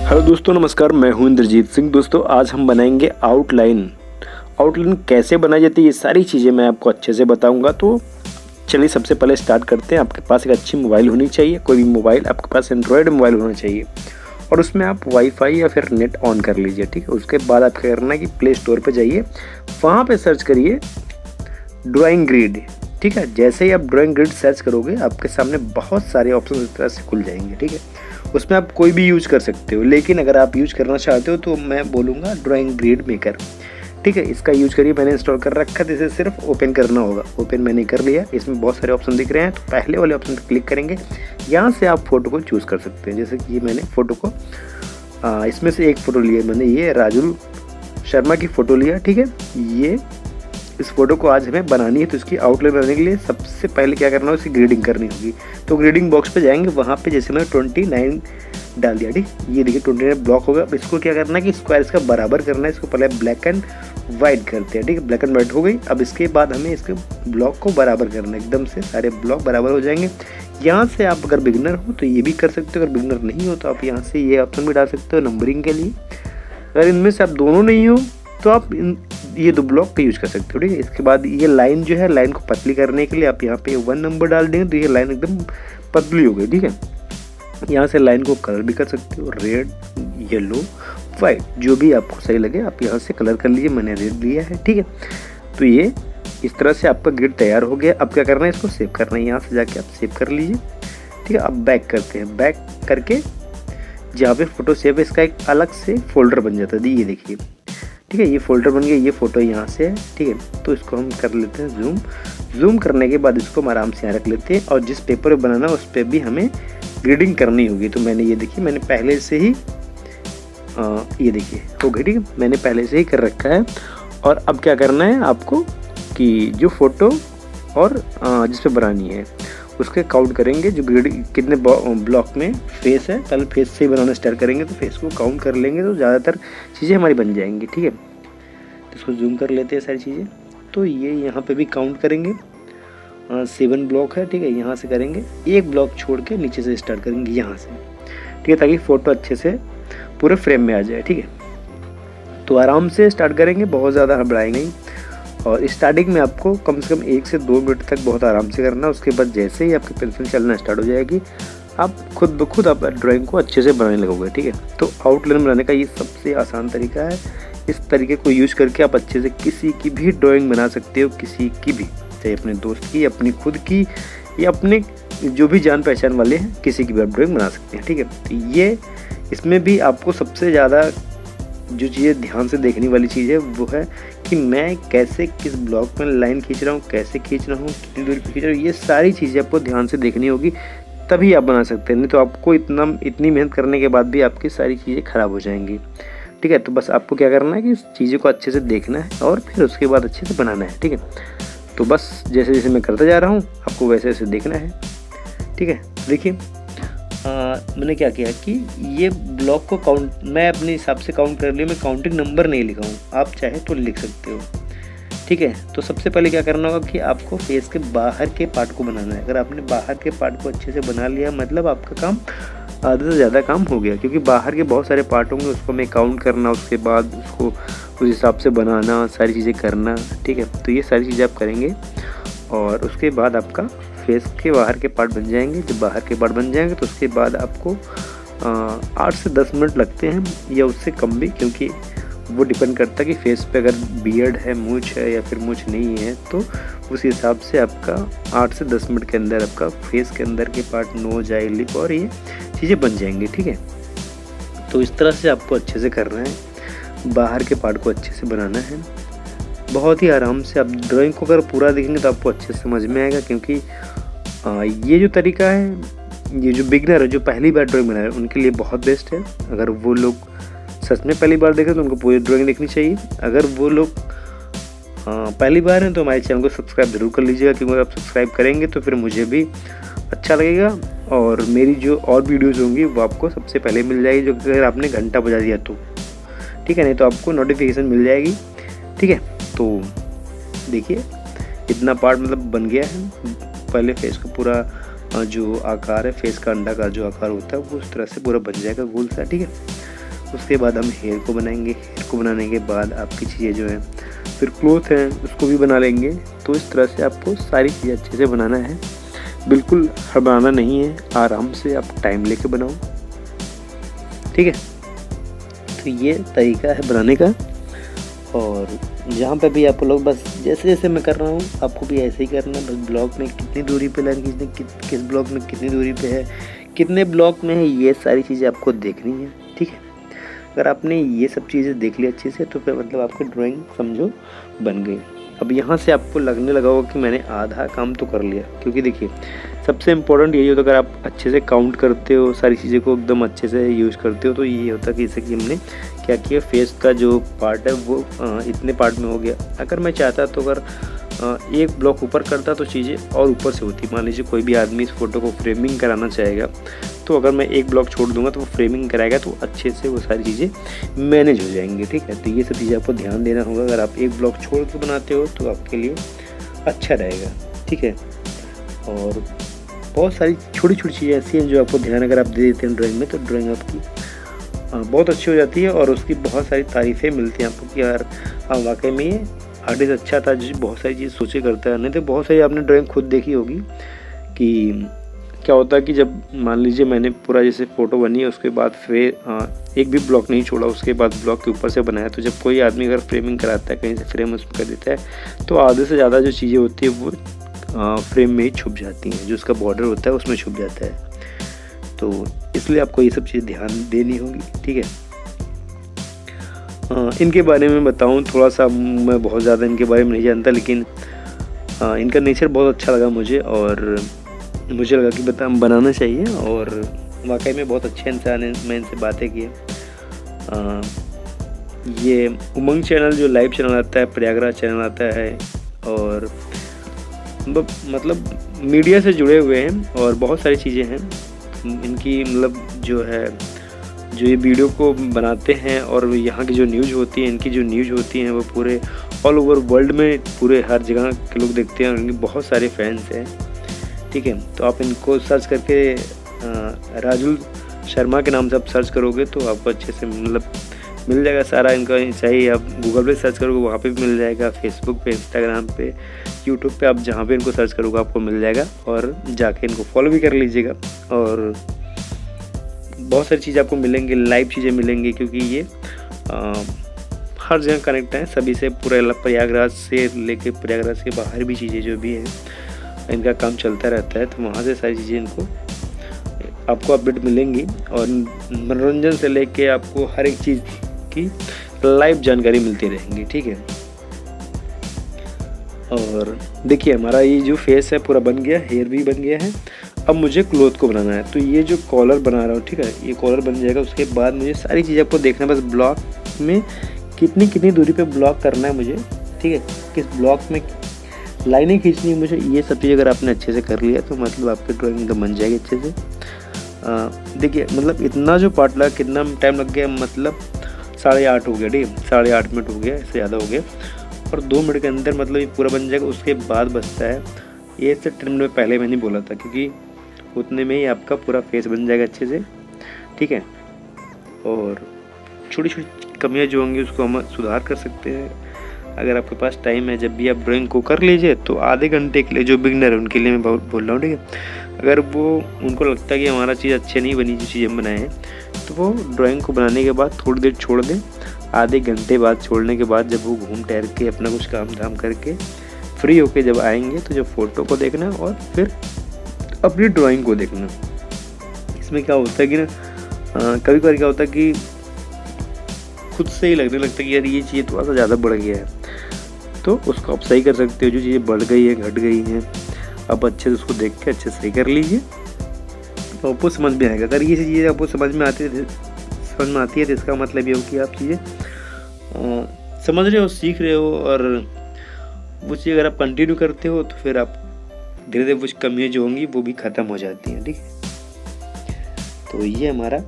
Hello दोस्तों, नमस्कार। मैं हूं इंद्रजीत सिंह। दोस्तों, आज हम बनाएंगे आउटलाइन। आउटलाइन कैसे बनाई जाती है, ये सारी चीज़ें मैं आपको अच्छे से बताऊंगा। तो चलिए सबसे पहले स्टार्ट करते हैं। आपके पास एक अच्छी मोबाइल होनी चाहिए, कोई भी मोबाइल। आपके पास एंड्रॉयड मोबाइल होना चाहिए और उसमें आप वाईफाई या फिर नेट ऑन कर लीजिए। ठीक है, उसके बाद आप क्या करना है कि प्ले स्टोर पर जाइए, वहाँ पर सर्च करिए ड्राइंग ग्रिड। ठीक है, जैसे ही आप ड्राइंग ग्रिड सर्च करोगे आपके सामने बहुत सारे ऑप्शन इस तरह से खुल जाएंगे। ठीक है, उसमें आप कोई भी यूज कर सकते हो, लेकिन अगर आप यूज करना चाहते हो तो मैं बोलूँगा ड्राइंग ग्रिड मेकर। ठीक है, इसका यूज करिए। मैंने इंस्टॉल कर रखा है, इसे सिर्फ ओपन करना होगा। ओपन मैंने कर लिया। इसमें बहुत सारे ऑप्शन दिख रहे हैं, तो पहले वाले ऑप्शन पर क्लिक करेंगे। यहाँ से आप फोटो को चूज़ कर सकते हैं। जैसे कि मैंने फ़ोटो को इसमें से एक फ़ोटो लिया मैंने, ये राजुल शर्मा की फ़ोटो लिया। ठीक है, ये इस फोटो को आज हमें बनानी है, तो इसकी आउटलाइन बनाने के लिए सबसे पहले क्या करना है, उसकी ग्रेडिंग करनी होगी। तो ग्रेडिंग बॉक्स पे जाएंगे, वहाँ पे जैसे मैंने 29 डाल दिया। ठीक, ये देखिए 29 ब्लॉक हो गया। अब इसको क्या करना है कि स्क्वायर इसका बराबर करना है। इसको पहले ब्लैक एंड वाइट करते हैं। ठीक है, ब्लैक एंड वाइट हो गई। अब इसके बाद हमें इसके ब्लॉक को बराबर करना है, एकदम से सारे ब्लॉक बराबर हो जाएंगे। यहाँ से आप अगर बिगनर हो तो ये भी कर सकते हो, अगर बिगनर नहीं हो तो आप यहाँ से ये ऑप्शन भी डाल सकते हो नंबरिंग के लिए। अगर इनमें से आप दोनों नहीं हो तो आप ये दो ब्लॉक का यूज कर सकते हो। ठीक है, इसके बाद ये लाइन जो है, लाइन को पतली करने के लिए आप यहाँ पे 1 नंबर डाल देंगे तो ये लाइन एकदम पतली हो गई। ठीक है, यहाँ से लाइन को कलर भी कर सकते हो, रेड, येलो, वाइट, जो भी आपको सही लगे आप यहाँ से कलर कर लीजिए। मैंने रेड लिया है। ठीक है, तो ये इस तरह से आपका ग्रिड तैयार हो गया। अब क्या करना है, इसको सेव करना है। यहाँ से जाके आप सेव कर लीजिए। ठीक है, अब बैक करते हैं। बैक करके जहाँ पे फोटो सेव है, इसका एक अलग से फोल्डर बन जाता है। ये देखिए, ठीक है, ये फोल्डर बन गया। ये फोटो यहाँ से है। ठीक है, तो इसको हम कर लेते हैं जूम। जूम करने के बाद इसको हम आराम से यहाँ रख लेते हैं, और जिस पेपर पे बनाना है उस पर भी हमें ग्रेडिंग करनी होगी। तो मैंने ये देखिए, मैंने पहले से ही ये देखिए हो गई। ठीक है, मैंने पहले से ही कर रखा है। और अब क्या करना है आपको कि जो फोटो और जिस पे बनानी है उसके काउंट करेंगे, जो ग्रेड कितने ब्लॉक में फेस है। पहले फेस से ही बनाना स्टार्ट करेंगे, तो फेस को काउंट कर लेंगे तो ज़्यादातर चीज़ें हमारी बन जाएंगी। ठीक है, इसको जूम कर लेते हैं सारी चीज़ें। तो ये यहाँ पे भी काउंट करेंगे, 7 ब्लॉक है। ठीक है, यहाँ से करेंगे, एक ब्लॉक छोड़ के नीचे से स्टार्ट करेंगे यहाँ से। ठीक है, ताकि फ़ोटो अच्छे से पूरे फ्रेम में आ जाए। ठीक है, तो आराम से स्टार्ट करेंगे, बहुत ज़्यादा हड़बड़ाएंगे नहीं। और स्टार्टिंग में आपको कम से कम 1 से 2 मिनट तक बहुत आराम से करना है। उसके बाद जैसे ही आपकी पेंसिल चलना स्टार्ट हो जाएगी, आप खुद ब खुद आप ड्राइंग को अच्छे से बनाने लगोगे। ठीक है, तो आउटलाइन बनाने का ये सबसे आसान तरीका है। इस तरीके को यूज करके आप अच्छे से किसी की भी ड्राइंग बना सकते हो, किसी की भी, चाहे अपने दोस्त की, अपनी खुद की, या अपने जो भी जान पहचान वाले हैं, किसी की भी आप ड्राइंग बना सकते हैं। ठीक है, तो ये इसमें भी आपको सबसे ज़्यादा जो चीज़ें ध्यान से देखने वाली चीज़ है वो है कि मैं कैसे किस ब्लॉक में लाइन खींच रहा हूँ, कैसे खींच रहा हूँ, कितनी दूरी पे खींच रहा हूँ। ये सारी चीज़ें आपको ध्यान से देखनी होगी, तभी आप बना सकते हैं। नहीं तो आपको इतनी मेहनत करने के बाद भी आपकी सारी चीज़ें ख़राब हो जाएंगी। ठीक है, तो बस आपको क्या करना है कि इस चीज़ों को अच्छे से देखना है और फिर उसके बाद अच्छे से बनाना है। ठीक है, तो बस जैसे जैसे मैं करता जा रहा हूँ आपको वैसे वैसे देखना है। ठीक है, देखिए मैंने क्या किया कि ये ब्लॉक को काउंट मैं अपने हिसाब से काउंट कर लिया। मैं काउंटिंग नंबर नहीं लिखा हूँ, आप चाहे तो लिख सकते हो। ठीक है, तो सबसे पहले क्या करना होगा कि आपको फेस के बाहर के पार्ट को बनाना है। अगर आपने बाहर के पार्ट को अच्छे से बना लिया, मतलब आपका काम आधे से ज़्यादा काम हो गया, क्योंकि बाहर के बहुत सारे पार्ट होंगे, उसको मैं काउंट करना, उसके बाद उसको उस हिसाब से बनाना, सारी चीज़ें करना। ठीक है, तो ये सारी चीज़ें आप करेंगे और उसके बाद आपका फेस के बाहर के पार्ट बन जाएंगे। जब बाहर के पार्ट बन जाएंगे तो उसके बाद आपको 8 से 10 मिनट लगते हैं, या उससे कम भी, क्योंकि वो डिपेंड करता है कि फेस पे अगर बियर्ड है, मूंछ है या फिर मूंछ नहीं है, तो उस हिसाब से आपका 8 से 10 मिनट के अंदर आपका फेस के अंदर के पार्ट, नोज, आई, लिप और ये चीज़ें बन जाएंगी। ठीक है, तो इस तरह से आपको अच्छे से करना है, बाहर के पार्ट को अच्छे से बनाना है, बहुत ही आराम से। आप ड्राइंग को अगर पूरा देखेंगे तो आपको अच्छे से समझ में आएगा, क्योंकि ये जो तरीका है, ये जो बिगनर है, जो पहली बार ड्राइंग बना रहे हैं, उनके लिए बहुत बेस्ट है। अगर वो लोग सच में पहली बार देखें तो उनको पूरी ड्राइंग देखनी चाहिए। अगर वो लोग पहली बार हैं तो हमारे चैनल को सब्सक्राइब जरूर कर लीजिएगा, क्योंकि आप सब्सक्राइब करेंगे तो फिर मुझे भी अच्छा लगेगा और मेरी जो और वीडियोज़ होंगी वो आपको सबसे पहले मिल जाएगी, जो अगर आपने घंटा बजा दिया तो। ठीक है, नहीं तो आपको नोटिफिकेशन मिल जाएगी। ठीक है, तो देखिए इतना पार्ट मतलब बन गया है। पहले फेस को पूरा जो आकार है, फेस का अंडाकार जो आकार होता है वो उस तरह से पूरा बन जाएगा गोल सा। ठीक है, उसके बाद हम हेयर को बनाएंगे। हेयर को बनाने के बाद आपकी चीज़ें जो हैं, फिर क्लोथ हैं उसको भी बना लेंगे। तो इस तरह से आपको सारी चीज़ें अच्छे से बनाना है, बिल्कुल हड़बड़ाना नहीं है, आराम से आप टाइम लेके बनाओ, ठीक है। तो ये तरीका है बनाने का। और जहाँ पे भी आप लोग बस जैसे जैसे मैं कर रहा हूँ आपको भी ऐसे ही करना। बस ब्लॉक में कितनी दूरी पे लाइन खींचनी, किस ब्लॉक में कितनी दूरी पे है, कितने ब्लॉक में है, ये सारी चीज़ें आपको देखनी है, ठीक है। अगर आपने ये सब चीज़ें देख ली अच्छे से तो फिर मतलब आपकी ड्राइंग समझो बन गई। अब यहाँ से आपको लगने लगा होगा कि मैंने आधा काम तो कर लिया, क्योंकि देखिए सबसे इम्पोर्टेंट यही होता है, अगर आप अच्छे से काउंट करते हो, सारी चीज़ें को एकदम अच्छे से यूज़ करते हो, तो ये होता है कि जैसे कि हमने क्या किया, फेस का जो पार्ट है वो इतने पार्ट में हो गया। अगर मैं चाहता तो अगर एक ब्लॉक ऊपर करता तो चीज़ें और ऊपर से होती। मान लीजिए कोई भी आदमी इस फ़ोटो को फ्रेमिंग कराना चाहेगा, तो अगर मैं एक ब्लॉक छोड़ दूंगा तो वो फ्रेमिंग कराएगा, तो अच्छे से वो सारी चीज़ें मैनेज हो जाएंगी, ठीक है। तो ये सब चीज़ें आपको ध्यान देना होगा। अगर आप एक ब्लॉक छोड़ के बनाते हो तो आपके लिए अच्छा रहेगा, ठीक है। और बहुत सारी छोटी छोटी चीज़ें ऐसी हैं जो आपको ध्यान अगर आप दे देते हैं ड्राइंग में, तो ड्राइंग आपकी बहुत अच्छी हो जाती है और उसकी बहुत सारी तारीफ़ें मिलती हैं आपको कि यार हाँ वाकई में ये आर्टिस्ट अच्छा था, जो बहुत सारी चीज़ सोचे करता है। नहीं तो बहुत सारी आपने ड्राइंग खुद देखी होगी कि क्या होता है कि जब मान लीजिए मैंने पूरा जैसे फ़ोटो बनी है, उसके बाद फिर एक भी ब्लॉक नहीं छोड़ा, उसके बाद ब्लॉक के ऊपर से बनाया, तो जब कोई आदमी अगर फ्रेमिंग कराता है, कहीं से फ्रेम उसमें कर देता है, तो आधे से ज़्यादा जो चीज़ें होती है वो फ्रेम में ही छुप जाती हैं, जो उसका बॉर्डर होता है उसमें छुप जाता है। तो इसलिए आपको ये सब चीज़ ध्यान देनी होगी, ठीक है। इनके बारे में बताऊं थोड़ा सा, मैं बहुत ज़्यादा इनके बारे में नहीं जानता, लेकिन इनका नेचर बहुत अच्छा लगा मुझे और मुझे लगा कि बनाना चाहिए। और वाकई में बहुत अच्छे इंसान हैं, मैं इनसे बातें की। ये उमंग चैनल जो लाइव चैनल आता है, प्रयागराज चैनल आता है, और मतलब मीडिया से जुड़े हुए हैं और बहुत सारी चीज़ें हैं इनकी। मतलब जो है जो ये वीडियो को बनाते हैं और यहाँ की जो न्यूज़ होती है, इनकी जो न्यूज़ होती हैं वो पूरे ऑल ओवर वर्ल्ड में पूरे हर जगह के लोग देखते हैं और इनके बहुत सारे फैंस हैं, ठीक है। तो आप इनको सर्च करके राजुल शर्मा के नाम से आप सर्च करोगे तो आपको अच्छे से मतलब मिल जाएगा सारा इनका। चाहे आप गूगल पे सर्च करोगे वहाँ पे भी मिल जाएगा, फेसबुक पे, इंस्टाग्राम पे, यूट्यूब पे, आप जहाँ पे इनको सर्च करोगे आपको मिल जाएगा। और जाके इनको फॉलो भी कर लीजिएगा। और बहुत सारी चीज़ें आपको मिलेंगी, लाइव चीज़ें मिलेंगी, क्योंकि ये हर जगह कनेक्ट हैं सभी से। पूरा प्रयागराज से लेके प्रयागराज के बाहर भी चीज़ें जो भी हैं इनका काम चलता रहता है, तो वहाँ से सारी चीज़ें इनको आपको अपडेट मिलेंगी। और मनोरंजन से लेके आपको हर एक चीज़ की लाइव जानकारी मिलती रहेंगी, ठीक है। और देखिए हमारा ये जो फेस है पूरा बन गया, हेयर भी बन गया है। अब मुझे क्लोथ को बनाना है, तो ये जो कॉलर बना रहा हूँ, ठीक है, ये कॉलर बन जाएगा। उसके बाद मुझे सारी चीज़ें आपको देखना है, बस ब्लॉक में कितनी दूरी पे ब्लॉक करना है मुझे, ठीक है, किस ब्लॉक में लाइनें खींचनी है मुझे। ये सब चीज़ अगर आपने अच्छे से कर लिया तो मतलब आपकी ड्राइंग तो बन जाएगी अच्छे से। देखिए मतलब इतना जो पार्ट लगा, कितना टाइम लग गया, मतलब 8:30 हो गया, ठीक है, 8:30 मिनट हो गया, इससे ज़्यादा हो गया। और 2 मिनट के अंदर मतलब ये पूरा बन जाएगा। उसके बाद बचता है, ये से 10 मिनट पहले मैंने बोला था, क्योंकि उतने में ही आपका पूरा फेस बन जाएगा अच्छे से, ठीक है। और छोटी छोटी कमियां जो होंगी उसको हम सुधार कर सकते हैं अगर आपके पास टाइम है। जब भी आप ड्राइंग को कर लीजिए तो आधे घंटे के लिए, जो बिगनर है उनके लिए मैं बोल रहा हूँ, ठीक है। अगर वो उनको लगता है कि हमारा चीज़ अच्छी नहीं बनी, जो चीज़ हम बनाए हैं, तो वो ड्राइंग को बनाने के बाद थोड़ी देर छोड़ दें। आधे घंटे बाद छोड़ने के बाद जब वो घूम टहल के अपना कुछ काम धाम करके फ्री होके जब आएंगे, तो जब फ़ोटो को देखना और फिर अपनी ड्राइंग को देखना। इसमें क्या होता है कि ना कभी कभी क्या होता है कि खुद से ही लगने लगता है कि यार ये चीज़ थोड़ा सा ज़्यादा बढ़ गया है, तो उसको आप सही कर सकते हो। जो चीज़ें बढ़ गई है, घट गई हैं, आप अच्छे से उसको देख के अच्छे से सही कर लीजिए, तो आपको समझ में आएगा। अगर ये चीज़ें आपको समझ में आती है तो इसका मतलब ये हो कि आप चीज़ें समझ रहे हो, सीख रहे हो, और वो चीज़ अगर आप कंटिन्यू करते हो तो फिर आप धीरे धीरे कुछ कमियाँ जो होंगी वो भी ख़त्म हो जाती हैं, ठीक है। तो ये हमारा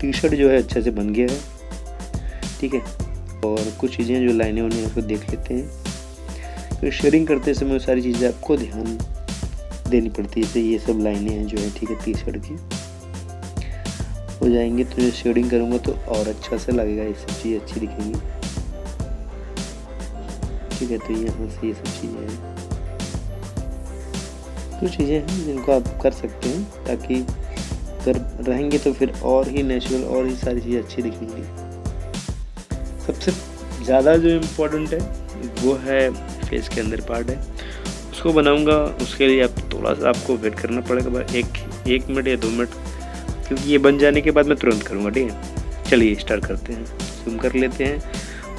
टी शर्ट जो है अच्छे से बन गया है, ठीक है। और कुछ चीज़ें जो लाइनें उन्हें आपको देख लेते हैं। तो शेयरिंग करते समय सारी चीज़ें आपको ध्यान देनी पड़ती है, जैसे ये सब लाइनें हैं जो है, ठीक है, टी शर्ट की। हो जाएंगे तो जो शेडिंग करूँगा तो और अच्छा से लगेगा, ये सब चीज़ अच्छी दिखेंगी। ठीक है, तो यहाँ से ये सब चीज़ें हैं, कुछ चीज़ें हैं जिनको आप कर सकते हैं, ताकि कर रहेंगे तो फिर और ही नेचुरल और ही सारी चीज़ें अच्छी दिखेंगी। सबसे ज़्यादा जो इम्पोर्टेंट है वो है फेस के अंदर पार्ट है, उसको बनाऊंगा। उसके लिए आप थोड़ा सा आपको वेट करना पड़ेगा, बस एक मिनट या 2 मिनट, क्योंकि ये बन जाने के बाद मैं तुरंत करूँगा। ठीक है, चलिए स्टार्ट करते हैं, जूम कर लेते हैं।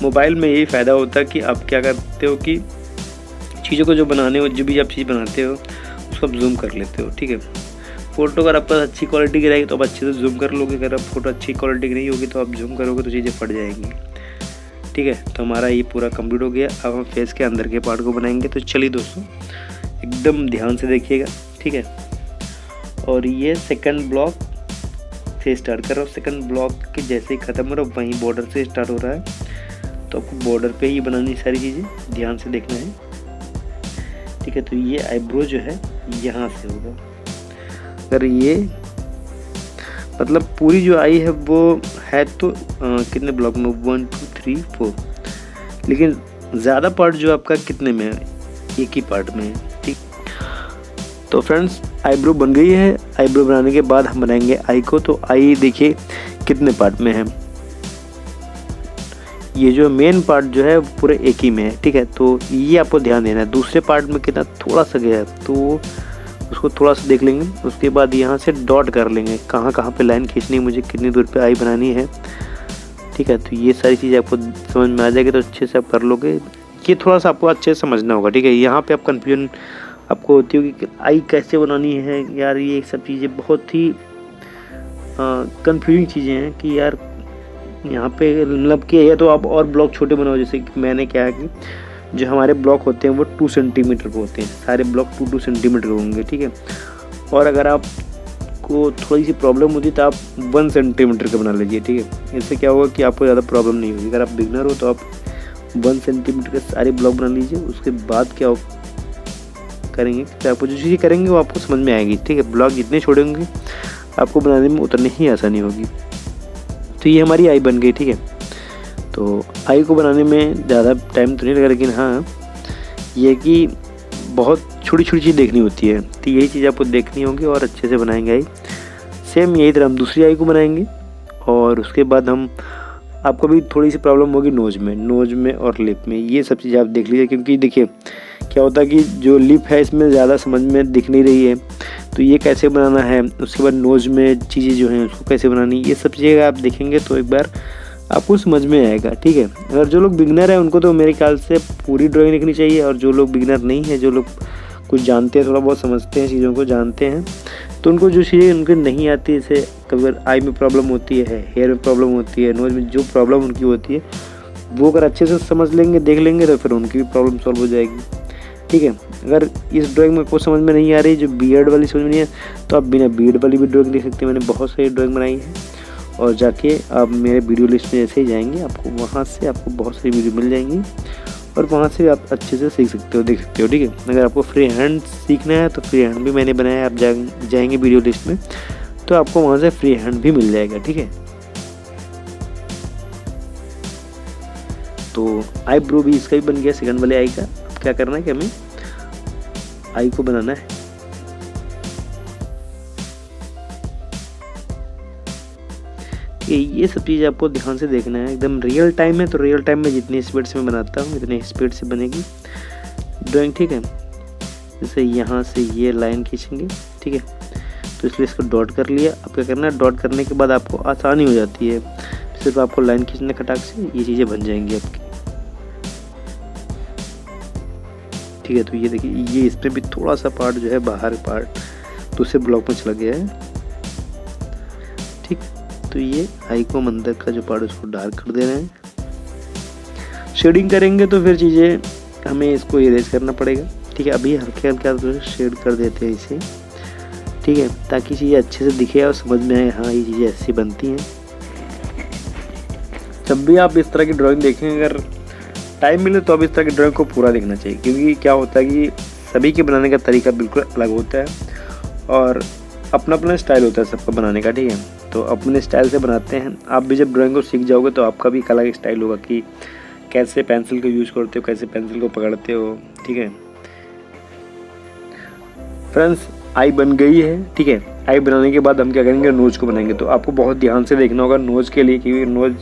मोबाइल में यही फ़ायदा होता है कि आप क्या करते हो कि चीज़ों को जो बनाने हो, जो भी आप चीज़ बनाते हो उसको आप जूम कर लेते हो। ठीक है, फ़ोटो अगर आपके पास अच्छी क्वालिटी की रहेगी तो आप अच्छे से जूम कर लोगे, अगर आप फोटो अच्छी क्वालिटी की नहीं होगी तो आप जूम करोगे तो चीज़ें फट जाएंगी। ठीक है, तो हमारा ये पूरा कंप्लीट हो गया। अब हम फेस के अंदर के पार्ट को बनाएंगे। तो चलिए दोस्तों, एकदम ध्यान से देखिएगा। ठीक है, और ये सेकंड ब्लॉक से स्टार्ट कर रहा हूँ। सेकंड ब्लॉक के जैसे ही ख़त्म हो रहा है वहीं बॉर्डर से स्टार्ट हो रहा है, तो आपको बॉर्डर पे ही बनानी सारी चीज़ें, ध्यान से देखना है। ठीक है, तो ये आईब्रो जो है यहाँ से होगा। अगर ये मतलब पूरी जो आई है वो है तो कितने ब्लॉक में, 1 2 3 4, लेकिन ज़्यादा पार्ट जो आपका कितने में है, एक ही पार्ट में है। ठीक, तो फ्रेंड्स आईब्रो बन गई है। आईब्रो बनाने के बाद हम बनाएंगे आई को। तो आई देखिए कितने पार्ट में है, ये जो मेन पार्ट जो है पूरे एक ही में है। ठीक है, तो ये आपको ध्यान देना है। दूसरे पार्ट में कितना थोड़ा सा गया है तो उसको थोड़ा सा देख लेंगे। उसके बाद यहाँ से डॉट कर लेंगे, कहाँ कहाँ पे लाइन खींचनी है, मुझे कितनी दूर पे आई बनानी है। ठीक है, तो ये सारी चीज़ें आपको समझ में आ जाएगी तो अच्छे से आप कर लोगे। ये थोड़ा सा आपको अच्छे से समझना होगा। ठीक है, यहाँ पे आप कन्फ्यूजन आपको होती होगी कि आई कैसे बनानी है यार, ये सब चीज़ें बहुत ही कन्फ्यूजिंग चीज़ें हैं कि यार यहाँ पे मतलब कि या तो आप और ब्लॉक छोटे बनाओ। जैसे कि मैंने क्या है कि जो हमारे ब्लॉक होते हैं वो 2 सेंटीमीटर के होते हैं, सारे ब्लॉक 2 सेंटीमीटर के होंगे। ठीक है, और अगर आपको थोड़ी सी प्रॉब्लम होती है तो आप 1 सेंटीमीटर का बना लीजिए। ठीक है, इससे क्या होगा कि आपको ज़्यादा प्रॉब्लम नहीं होगी। अगर आप बिगनर हो तो आप 1 सेंटीमीटर के सारे ब्लॉक बना लीजिए। उसके बाद क्या करेंगे कि आपको जो चीज़ें करेंगे वो आपको समझ में आएगी। ठीक है, ब्लॉक जितने छोड़े होंगे आपको बनाने में उतनी ही आसानी होगी। तो ये हमारी आई बन गई। ठीक है, तो आई को बनाने में ज़्यादा टाइम तो नहीं लगा, लेकिन हाँ ये कि बहुत छोटी छोटी चीज़ देखनी होती है, तो यही चीज़ आपको देखनी होगी और अच्छे से बनाएंगे आई। सेम यही तरह हम दूसरी आई को बनाएंगे, और उसके बाद हम आपको भी थोड़ी सी प्रॉब्लम होगी नोज़ में और लिप में। ये सब चीज़ें आप देख लीजिए, क्योंकि देखिए क्या होता है कि जो लिप है इसमें ज़्यादा समझ में दिख नहीं रही है, तो ये कैसे बनाना है। उसके बाद नोज़ में चीज़ें जो हैं उसको कैसे बनानी, ये सब चीज़ें आप देखेंगे तो एक बार आपको समझ में आएगा। ठीक है, अगर जो लोग बिगनर हैं उनको तो मेरे ख्याल से पूरी ड्राइंग लिखनी चाहिए, और जो लोग बिगनर नहीं है, जो लोग कुछ जानते हैं, थोड़ा बहुत समझते हैं, चीज़ों को जानते हैं, तो उनको जो चीज़ें उनको नहीं आती, जैसे कभी बार आई में प्रॉब्लम होती है, हेयर में प्रॉब्लम होती है, नोज़ में जो प्रॉब्लम उनकी होती है वो अगर अच्छे से समझ लेंगे, देख लेंगे, तो फिर उनकी भी प्रॉब्लम सॉल्व हो जाएगी। ठीक है, अगर इस ड्राइंग में कुछ समझ में नहीं आ रही, जो बियर्ड वाली समझ में नहीं है, तो आप बिना बियर्ड वाली भी ड्राइंग देख सकते हैं। मैंने बहुत सारी ड्राइंग बनाई है, और जाके आप मेरे वीडियो लिस्ट में जैसे ही जाएंगे आपको वहाँ से आपको बहुत सारी वीडियो मिल जाएंगी, और वहाँ से आप अच्छे से सीख सकते हो, देख सकते हो। ठीक है, अगर आपको फ्री हैंड सीखना है तो फ्री हैंड भी मैंने बनाया है, आप जाएंगे वीडियो लिस्ट में तो आपको वहाँ से फ्री हैंड भी मिल जाएगा। ठीक है, तो आईब्रो भी इसका भी बन गया, सेकंड वाले आई का। अब क्या करना है कि हमें आई को बनाना है। ये सब चीज़ आपको ध्यान से देखना है, एकदम रियल टाइम है। तो रियल टाइम में जितनी स्पीड से मैं बनाता हूँ इतनी स्पीड से बनेगी ड्राइंग। ठीक है, जैसे यहाँ से ये लाइन खींचेंगे। ठीक है, तो इसलिए इसको डॉट कर लिया। अब क्या करना है, डॉट करने के बाद आपको आसानी हो जाती है, सिर्फ आपको लाइन खींचने खटाक से ये चीज़ें बन जाएंगी आपकी। ठीक है, तो ये देखिए, ये इसमें भी थोड़ा सा पार्ट जो है बाहर पार्ट दूसरे ब्लॉक में चला गया है। ठीक, तो ये आई को मंदिर का जो पार्ट उसको डार्क कर दे रहे हैं। शेडिंग करेंगे तो फिर चीज़ें हमें इसको इरेज करना पड़ेगा। ठीक है, अभी हल्के हल्के शेड कर देते हैं इसे। ठीक है, ताकि चीज़ें अच्छे से दिखे और समझ में आए, हाँ ये चीज़ें ऐसी बनती हैं। जब भी आप इस तरह की ड्राइंग देखें, अगर टाइम मिले तो अब इस तरह की ड्राइंग को पूरा देखना चाहिए, क्योंकि क्या होता है कि सभी के बनाने का तरीका बिल्कुल अलग होता है और अपना अपना स्टाइल होता है सबका बनाने का। ठीक है, तो अपने स्टाइल से बनाते हैं। आप भी जब ड्राइंग को सीख जाओगे तो आपका भी एक अलग स्टाइल होगा कि कैसे पेंसिल को यूज़ करते हो, कैसे पेंसिल को पकड़ते हो। ठीक है फ्रेंड्स, आई बन गई है। ठीक है, आई बनाने के बाद हम क्या करेंगे, नोज को बनाएंगे। तो आपको बहुत ध्यान से देखना होगा नोज के लिए, क्योंकि नोज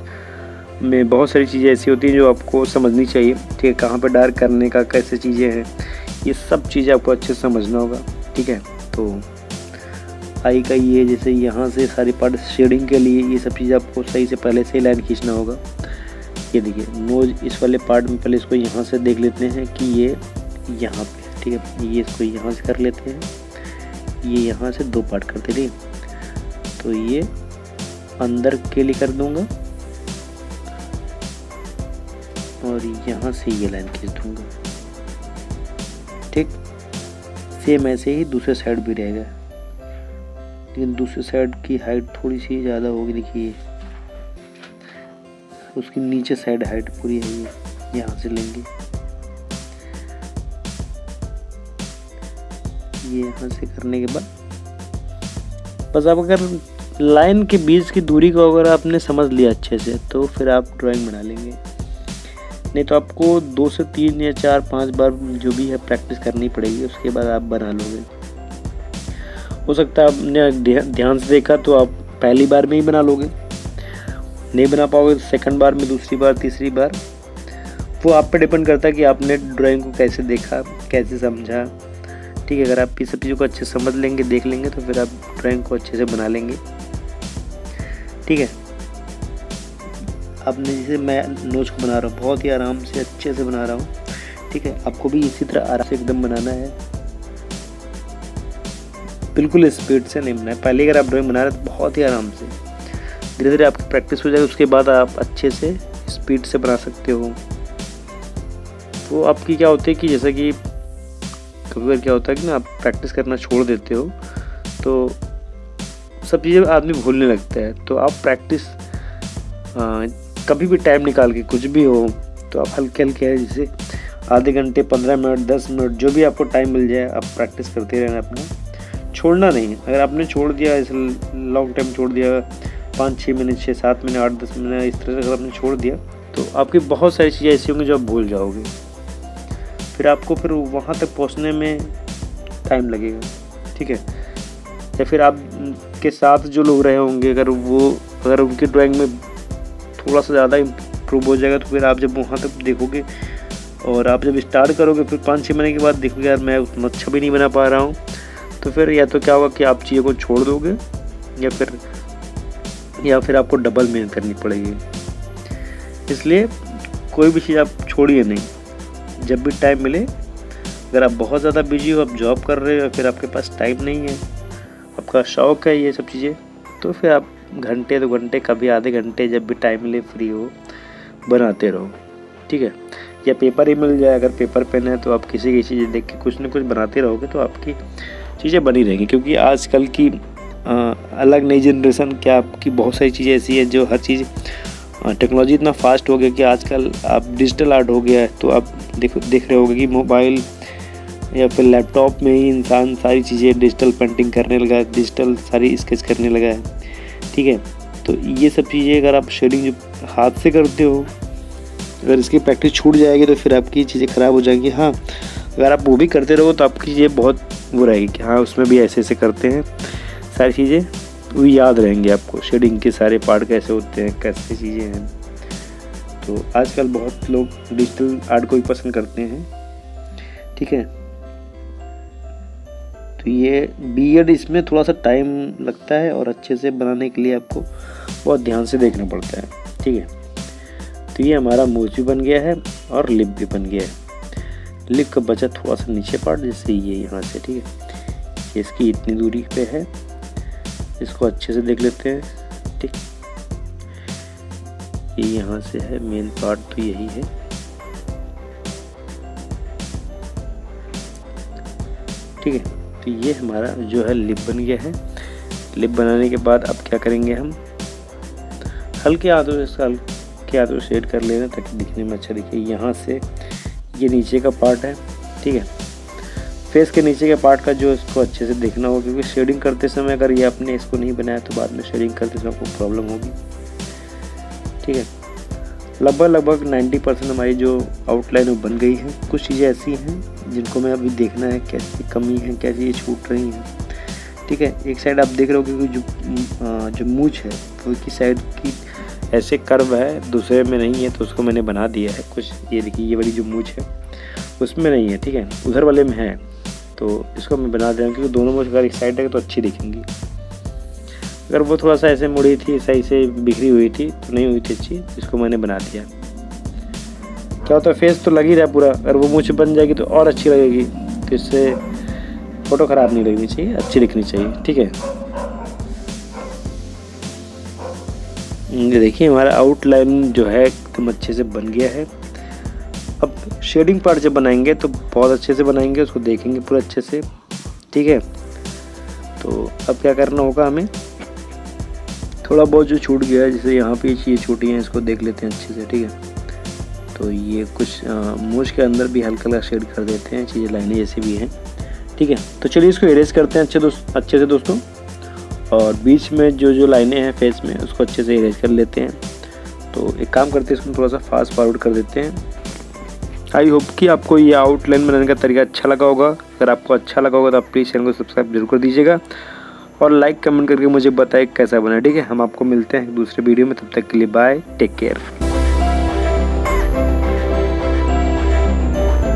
में बहुत सारी चीज़ें ऐसी होती हैं जो आपको समझनी चाहिए। ठीक है, कहाँ पे डार्क करने का, कैसे चीज़ें हैं, ये सब चीज़ें आपको अच्छे से समझना होगा। ठीक है, तो आई का ये जैसे यहाँ से सारी पार्ट शेडिंग के लिए ये सब चीज़ें आपको सही से पहले से ही लाइन खींचना होगा। ये देखिए नोज इस वाले पार्ट में पहले इसको यहाँ से देख लेते हैं कि ये यहाँ पे। ठीक है, ये इसको यहाँ से कर लेते हैं, ये यहाँ से 2 पार्ट करते। ठीक, तो ये अंदर के लिए कर दूंगा और यहाँ से ये लाइन खींच दूंगा। ठीक, सेम ऐसे ही दूसरे साइड भी रहेगा, लेकिन दूसरे साइड की हाइट थोड़ी सी ज़्यादा होगी। देखिए उसकी नीचे साइड हाइट पूरी है, ये यहाँ से लेंगे, ये यहाँ से करने के बाद बस आप अगर लाइन के बीच की दूरी को अगर आपने समझ लिया अच्छे से तो फिर आप ड्राइंग बना लेंगे। नहीं तो आपको 2 से 3 या 4-5 बार जो भी है प्रैक्टिस करनी पड़ेगी, उसके बाद आप बना लोगे। हो सकता है आपने ध्यान से देखा तो आप पहली बार में ही बना लोगे, नहीं बना पाओगे तो सेकंड बार में, दूसरी बार, तीसरी बार। वो आप पे डिपेंड करता है कि आपने ड्राइंग को कैसे देखा, कैसे समझा। ठीक है, अगर आप ये सब चीज़ों को अच्छे से समझ लेंगे, देख लेंगे तो फिर आप ड्राइंग को अच्छे से बना लेंगे। ठीक है, आपने जैसे मैं नोज को बना रहा हूँ, बहुत ही आराम से अच्छे से बना रहा हूँ। ठीक है, आपको भी इसी तरह आराम से एकदम बनाना है, बिल्कुल स्पीड से नहीं बनाना है। पहले अगर आप ड्राइंग बना रहे हैं तो बहुत ही आराम से, धीरे धीरे आपकी प्रैक्टिस हो जाएगी, उसके बाद आप अच्छे से स्पीड से बना सकते हो। तो आपकी क्या होती है कि जैसे कि कभी बार क्या होता है कि ना आप प्रैक्टिस करना छोड़ देते हो तो सब चीज़ें आदमी भूलने लगता है। तो आप प्रैक्टिस कभी भी टाइम निकाल के कुछ भी हो तो आप हल्के हल्के है, जैसे आधे घंटे, 15 मिनट, 10 मिनट, जो भी आपको टाइम मिल जाए आप प्रैक्टिस करते रहना, अपना छोड़ना नहीं। अगर आपने छोड़ दिया, ऐसे लॉन्ग टाइम छोड़ दिया, 5-6 मिनट, 6-7 मिनट, 8-10 मिनट, इस तरह से अगर आपने छोड़ दिया तो आपकी बहुत सारी चीज़ें ऐसी होंगी जो आप भूल जाओगे। फिर आपको फिर वहाँ तक पहुँचने में टाइम लगेगा। ठीक है, या फिर आप के साथ जो लोग रहे होंगे अगर उनकी ड्राइंग में थोड़ा सा ज़्यादा इम्प्रूव हो जाएगा तो फिर आप जब वहाँ तक देखोगे और आप जब स्टार्ट करोगे फिर 5-6 महीने के बाद देखोगे यार मैं उतना अच्छा भी नहीं बना पा रहा हूँ, तो फिर या तो क्या होगा कि आप चीज़ों को छोड़ दोगे या फिर आपको डबल मेहनत करनी पड़ेगी। इसलिए कोई भी चीज़ आप छोड़िए नहीं, जब भी टाइम मिले। अगर आप बहुत ज़्यादा बिजी हो, आप जॉब कर रहे हो या फिर आपके पास टाइम नहीं है, आपका शौक़ है ये सब चीज़ें, तो फिर आप घंटे 2 घंटे, कभी आधे घंटे, जब भी टाइम मिले फ्री हो, बनाते रहो। ठीक है, या पेपर ही मिल जाए, अगर पेपर पेन है तो आप किसी की चीज़ें देख के कुछ न कुछ बनाते रहोगे तो आपकी चीज़ें बनी रहेंगी। क्योंकि आजकल की अलग नई जनरेशन क्या, आपकी बहुत सारी चीज़ें ऐसी हैं जो हर चीज़ टेक्नोलॉजी इतना फास्ट हो गया कि आजकल आप डिजिटल आर्ट हो गया है। तो आप देख रहे होगे कि मोबाइल या फिर लैपटॉप में ही इंसान सारी चीज़ें डिजिटल पेंटिंग करने लगा है, डिजिटल सारी स्केच करने लगा है। ठीक है, तो ये सब चीज़ें अगर आप शेडिंग जो हाथ से करते हो, अगर इसकी प्रैक्टिस छूट जाएगी तो फिर आपकी चीज़ें ख़राब हो जाएंगी। हाँ, अगर आप वो भी करते रहो तो आपकी चीज़ें बहुत वो रहेगी कि हाँ उसमें भी ऐसे ऐसे करते हैं, सारी चीज़ें वो याद रहेंगे आपको, शेडिंग के सारे पार्ट कैसे होते हैं, कैसे चीज़ें हैं। तो आजकल बहुत लोग डिजिटल आर्ट को भी पसंद करते हैं। ठीक है, तो ये बीएड, इसमें थोड़ा सा टाइम लगता है और अच्छे से बनाने के लिए आपको बहुत ध्यान से देखना पड़ता है। ठीक है, तो ये हमारा मूछ भी बन गया है और लिप भी बन गया है। लिप का बचा थोड़ा सा नीचे पार्ट, जैसे ये यहाँ से। ठीक है, ये इसकी इतनी दूरी पे है, इसको अच्छे से देख लेते हैं। ठीक, ये यहाँ से है, मेन पार्ट तो यही है। ठीक है, तो ये हमारा जो है लिप बन गया है। लिप बनाने के बाद अब क्या करेंगे, हम हल्के हाथों से शेड कर लेना ताकि दिखने में अच्छा दिखे। यहाँ से ये नीचे का पार्ट है। ठीक है, फेस के नीचे के पार्ट का जो इसको अच्छे से देखना होगा, क्योंकि शेडिंग करते समय अगर ये आपने इसको नहीं बनाया तो बाद में शेडिंग करते समय आपको प्रॉब्लम होगी। ठीक है, लगभग 90% हमारी जो आउटलाइन वो बन गई है। कुछ चीज़ें ऐसी हैं जिनको मैं अभी देखना है कैसी कमी है, कैसी ये छूट रही हैं। ठीक है, एक साइड आप देख रहे हो कि जो मूंछ है वो की साइड की ऐसे कर्व है, दूसरे में नहीं है, तो उसको मैंने बना दिया है कुछ। ये देखिए, ये वाली जो मूंछ है उसमें नहीं है। ठीक है, उधर वाले में है, तो इसको मैं बना दे रहा हूँ, क्योंकि दोनों मूंछ अगर एक साइड है तो अच्छी दिखेंगी। अगर वो थोड़ा सा ऐसे मुड़ी थी, सही से बिखरी हुई थी तो नहीं हुई थी अच्छी, इसको मैंने बना दिया। क्या होता है, फेस तो लग ही रहा है पूरा, अगर वो मूंछ बन जाएगी तो और अच्छी लगेगी, तो इससे फ़ोटो ख़राब नहीं लगनी चाहिए, अच्छी दिखनी चाहिए। ठीक है, ये देखिए हमारा आउटलाइन जो है एकदम अच्छे से बन गया है। अब शेडिंग पार्ट जब बनाएंगे तो बहुत अच्छे से बनाएंगे, उसको देखेंगे पूरा अच्छे से। ठीक है, तो अब क्या करना होगा, हमें थोड़ा बहुत जो छूट गया है, जैसे यहाँ पे चीज़ें छूटी हैं, इसको देख लेते हैं अच्छे से। ठीक है, तो ये कुछ मूंछ के अंदर भी हल्का हल्का शेड कर देते हैं, चीज़ें लाइनें जैसी भी हैं। ठीक है, तो चलिए इसको इरेज करते हैं अच्छे से दोस्तों, और बीच में जो लाइनें हैं फेस में उसको अच्छे से इरेज कर लेते हैं। तो एक काम करते हैं, इसको थोड़ा सा फास्ट फॉरवर्ड कर देते हैं। आई होप कि आपको ये आउटलाइन बनाने का तरीका अच्छा लगा होगा। अगर आपको अच्छा लगा होगा तो आप प्लीज़ चैनल को सब्सक्राइब जरूर कर दीजिएगा और लाइक कमेंट करके मुझे बताएं कैसा बना। ठीक है, हम आपको मिलते हैं दूसरे वीडियो में, तब तक के लिए बाय, टेक केयर।